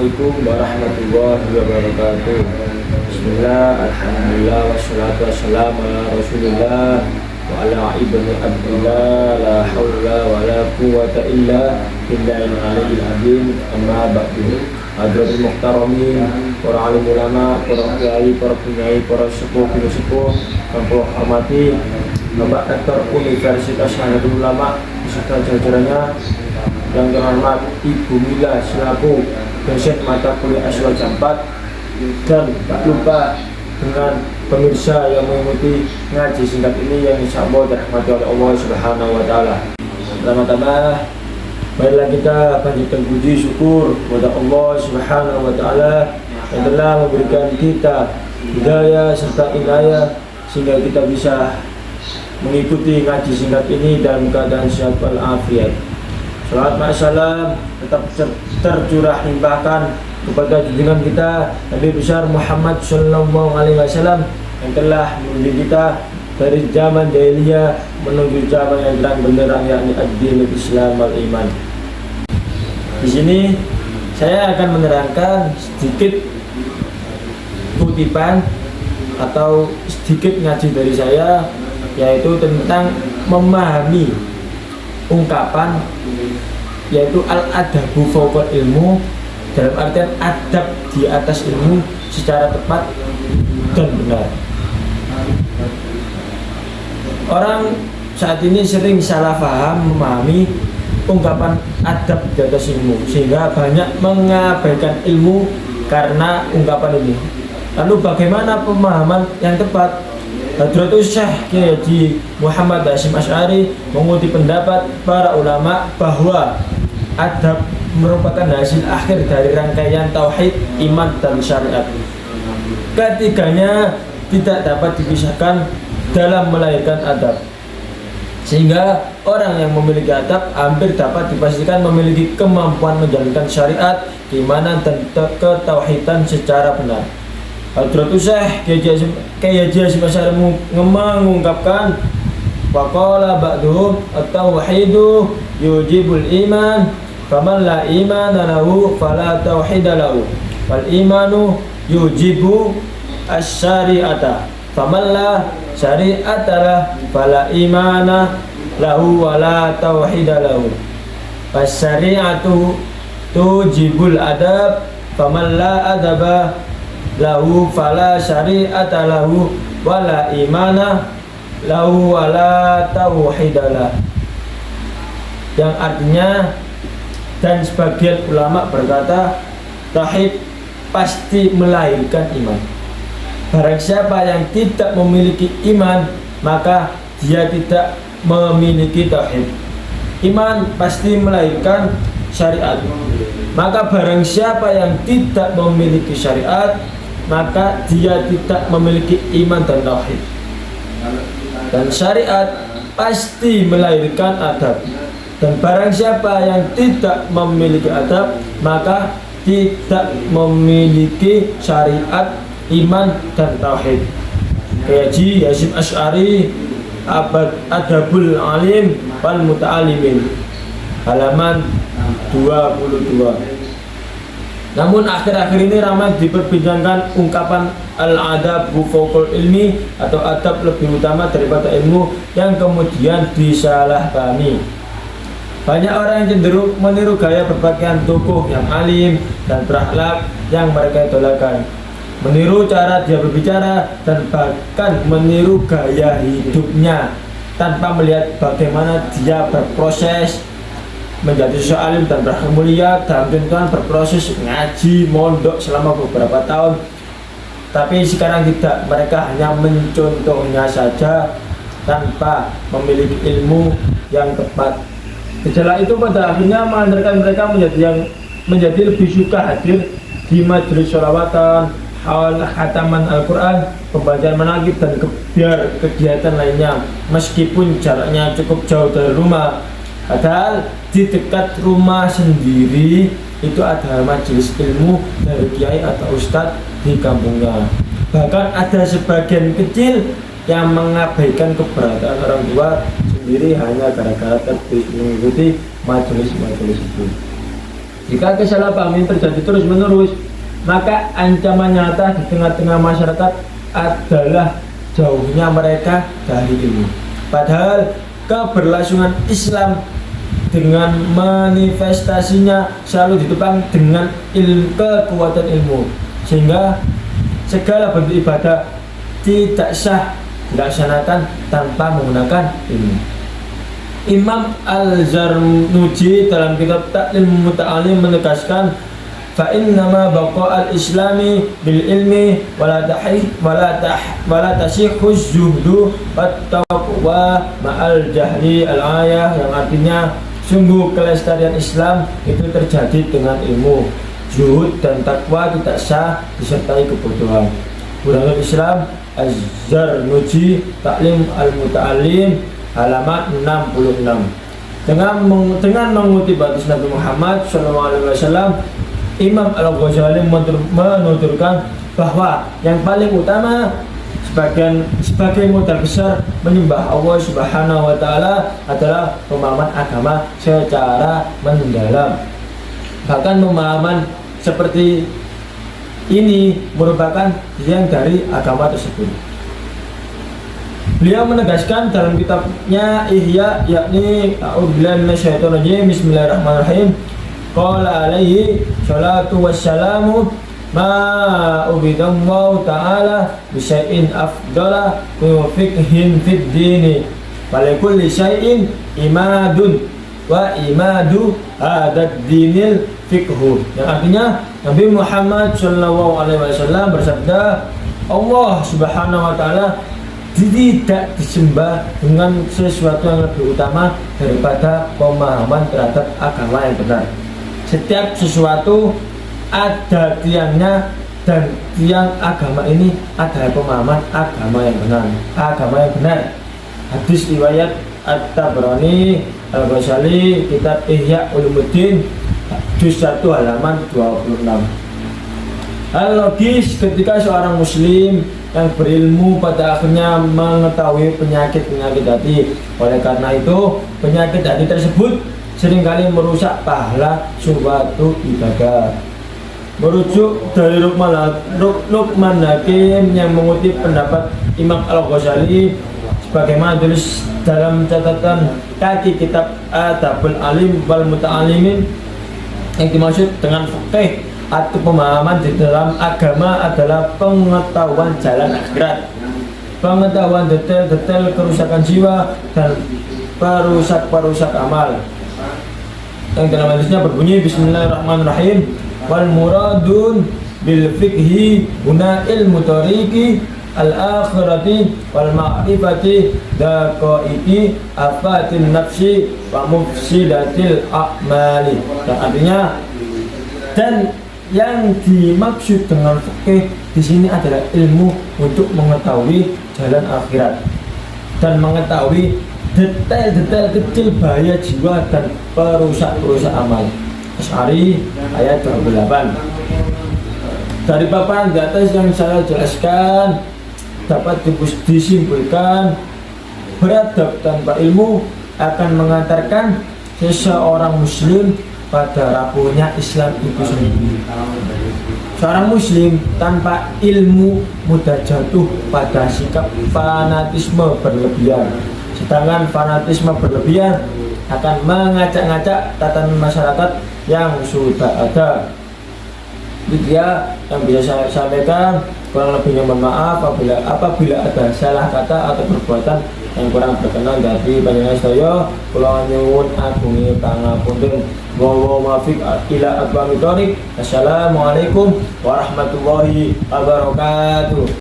Assalamualaikum warahmatullahi wabarakatuh. Bismillah, alhamdulillah, wassalatu wassalamu ala rasulillah wa ala ibni abdillah, la hawla wa la quwwata illa billahil aliyyil azim. Amma ba'du. Hadratul muhtaramin, para alim ulama, para kiai, para penyai, para sepuh, yang kula hormati, Bapak Rektor Universitas Nahdlatul Ulama beserta jajarannya, yang terhormat Ibu Mila selaku dosen mata kuliah S2 Jampat, dan tak lupa dengan pemirsa yang mengikuti ngaji singkat ini yang insya Allah dirahmati oleh Allah Subhanahu wa Ta'ala. Pertama-tama, marilah kita panjatkan puji syukur kepada Allah Subhanahu wa Ta'ala yang telah memberikan kita hidayah serta inayah sehingga kita bisa mengikuti ngaji singkat ini dalam keadaan sehat walafiat. Salawat ma'asalam tetap tercurah limpahkan kepada junjungan kita Nabi besar Muhammad Sallallahu Alaihi Wasallam yang telah mendidik kita dari zaman jahiliyah menuju zaman yang terang benderang, yakni ad-dinul Islam wal iman. Di sini saya akan menerangkan sedikit kutipan atau sedikit ngaji dari saya, yaitu tentang memahami ungkapan yaitu al-adabu fawqal ilmu, dalam artian adab di atas ilmu secara tepat dan benar. Orang saat ini sering salah paham memahami ungkapan adab di atas ilmu sehingga banyak mengabaikan ilmu karena ungkapan ini. Lalu bagaimana pemahaman yang tepat? Hadratul Syekh Kiai Haji Muhammad Hasyim Asy'ari mengutip pendapat para ulama bahwa adab merupakan hasil akhir dari rangkaian tauhid, iman, dan syariat. Ketiganya tidak dapat dipisahkan dalam melahirkan adab, sehingga orang yang memiliki adab hampir dapat dipastikan memiliki kemampuan menjalankan syariat, keimanan, dan ketauhidan secara benar. Hadratul Syekh Kiai Haji Hasyim Asy'ari mengungkapkan, waqala ba'duhum at-tauhidu yujibul iman, faman la imana lahu fala tauhida lahu, wal imanu yujibu asy-syari'ata, faman la syari'ata lahu fala imana lahu wala tauhida lahu, was-syari'atu tujibul adab, faman la adaba lahu fala syari'ata lahu wala imana lahu wala tauhidalah. Yang artinya, dan sebagian ulama berkata, tauhid pasti melahirkan iman. Barang siapa yang tidak memiliki iman, maka dia tidak memiliki tauhid. Iman pasti melahirkan syariat. Maka barang siapa yang tidak memiliki syariat, maka dia tidak memiliki iman dan tauhid. Dan syariat pasti melahirkan adab. Dan barang siapa yang tidak memiliki adab, maka tidak memiliki syariat, iman, dan tauhid. Kiai Haji Hasyim Asy'ari, Adabul Alim wal Muta'alimin, halaman 22. Namun akhir-akhir ini ramai diperbincangkan ungkapan al-adabu fawqal ilmi atau adab lebih utama daripada ilmu yang kemudian disalahpahami. Banyak orang yang cenderung meniru gaya berpakaian tokoh yang alim dan berakhlak yang mereka idolakan, meniru cara dia berbicara, dan bahkan meniru gaya hidupnya tanpa melihat bagaimana dia berproses menjadi seorang alim dan berakhlak mulia. Dalam contohan berproses ngaji mondok selama beberapa tahun, tapi sekarang tidak, mereka hanya mencontohnya saja tanpa memiliki ilmu yang tepat. Gejala itu pada akhirnya mengantarkan mereka menjadi lebih suka hadir di majelis sholawatan, haul khataman Al-Quran, pembacaan manaqib, dan kegiatan lainnya meskipun jaraknya cukup jauh dari rumah. Padahal di dekat rumah sendiri itu ada majelis ilmu dari kiai atau ustadz di kampungnya. Bahkan ada sebagian kecil yang mengabaikan keberadaan orang tua sendiri hanya gara-gara mengikuti majelis-majelis itu. Jika kesalahpahaman terjadi terus-menerus, maka ancaman nyata di tengah-tengah masyarakat adalah jauhnya mereka dari ilmu. Padahal keberlangsungan Islam dengan manifestasinya selalu ditopang dengan kekuatan ilmu, sehingga segala bentuk ibadah tidak sah dilaksanakan tanpa menggunakan ilmu. Imam Al-Zarnuji dalam kitab Ta'lim Muta'alim menegaskan, fa innama baqa'al islami bil ilmi wala tasihhu zuhdu wat taqwa ma'al jahli al-ayah, yang artinya sungguh kelestarian Islam itu terjadi dengan ilmu. Zuhud dan takwa tidak sah disertai kebodohan. Burhanul Islam Az-Zarnuji, Ta'lim Al-Muta'alim, halaman 66. Dengan mengutip hadis Nabi Muhammad SAW, Imam Al-Ghazali menuturkan bahwa yang paling utama sebagai modal besar menyembah Allah Subhanahu wa taala adalah pemahaman agama secara mendalam. Bahkan pemahaman seperti ini merupakan yang dari agama tersebut. Beliau menegaskan dalam kitabnya Ihya, yakni a'udzubillahi minasyaitonirrajim, bismillahirrahmanirrahim, qala alaihi salatu wassalamu ma ubidallahu ta'ala bisyai'in afdala min fiqhin fid dini walikulli syai'in imadun wa imadu hadad dinil fiqhu, yang artinya Nabi Muhammad SAW bersabda, Allah Subhanahu wa taala tidak disembah dengan sesuatu yang lebih utama daripada pemahaman terhadap agama yang benar. Setiap sesuatu ada tiangnya, dan tiang agama ini adalah pemahaman agama yang benar. Hadis riwayat At-Tabrani, Al-Ghazali, kitab Ihya Ulumuddin, juz 1 halaman 26. Hal logis ketika seorang muslim yang berilmu pada akhirnya mengetahui penyakit-penyakit hati. Oleh karena itu, penyakit hati tersebut seringkali merusak pahala suatu ibadah. Merujuk dari Luqman Hakim yang mengutip pendapat Imam Al-Ghazali sebagaimana tulis dalam catatan kaki kitab Adabul Alim wal Muta'alimin, yang dimaksud dengan fikih atau pemahaman di dalam agama adalah pengetahuan jalan akhirat, pengetahuan detail-detail kerusakan jiwa dan perusak amal. Yang dalam hadisnya berbunyi, bismillahirrahmanirrahim, wal muradun bil fikhi huna ilmu tariqi al akhirati wal ma'rifati daqaiqi afatin nafsi wa mufsidatil a'mali, yang artinya, dan yang dimaksud dengan fikih di sini adalah ilmu untuk mengetahui jalan akhirat dan mengetahui detail-detail kecil bahaya jiwa dan perusak amal. Asy'ari ayat 28. Dari paparan di atas yang saya jelaskan dapat disimpulkan, beradab tanpa ilmu akan mengantarkan seseorang muslim pada rapuhnya Islam itu sendiri. Seorang muslim tanpa ilmu mudah jatuh pada sikap fanatisme berlebihan. Sedangkan fanatisme berlebihan akan mengacak-ngacak tatanan masyarakat yang sudah ada. Itu dia yang bisa saya sampaikan. Kurang lebihnya mohon maaf apabila ada salah kata atau perbuatan yang kurang berkenan dari panjenengan sedaya. Kula nyuwun agungi pangapunten. Wa muwaffiq ila aqwamit thoriq. Assalamualaikum warahmatullahi wabarakatuh.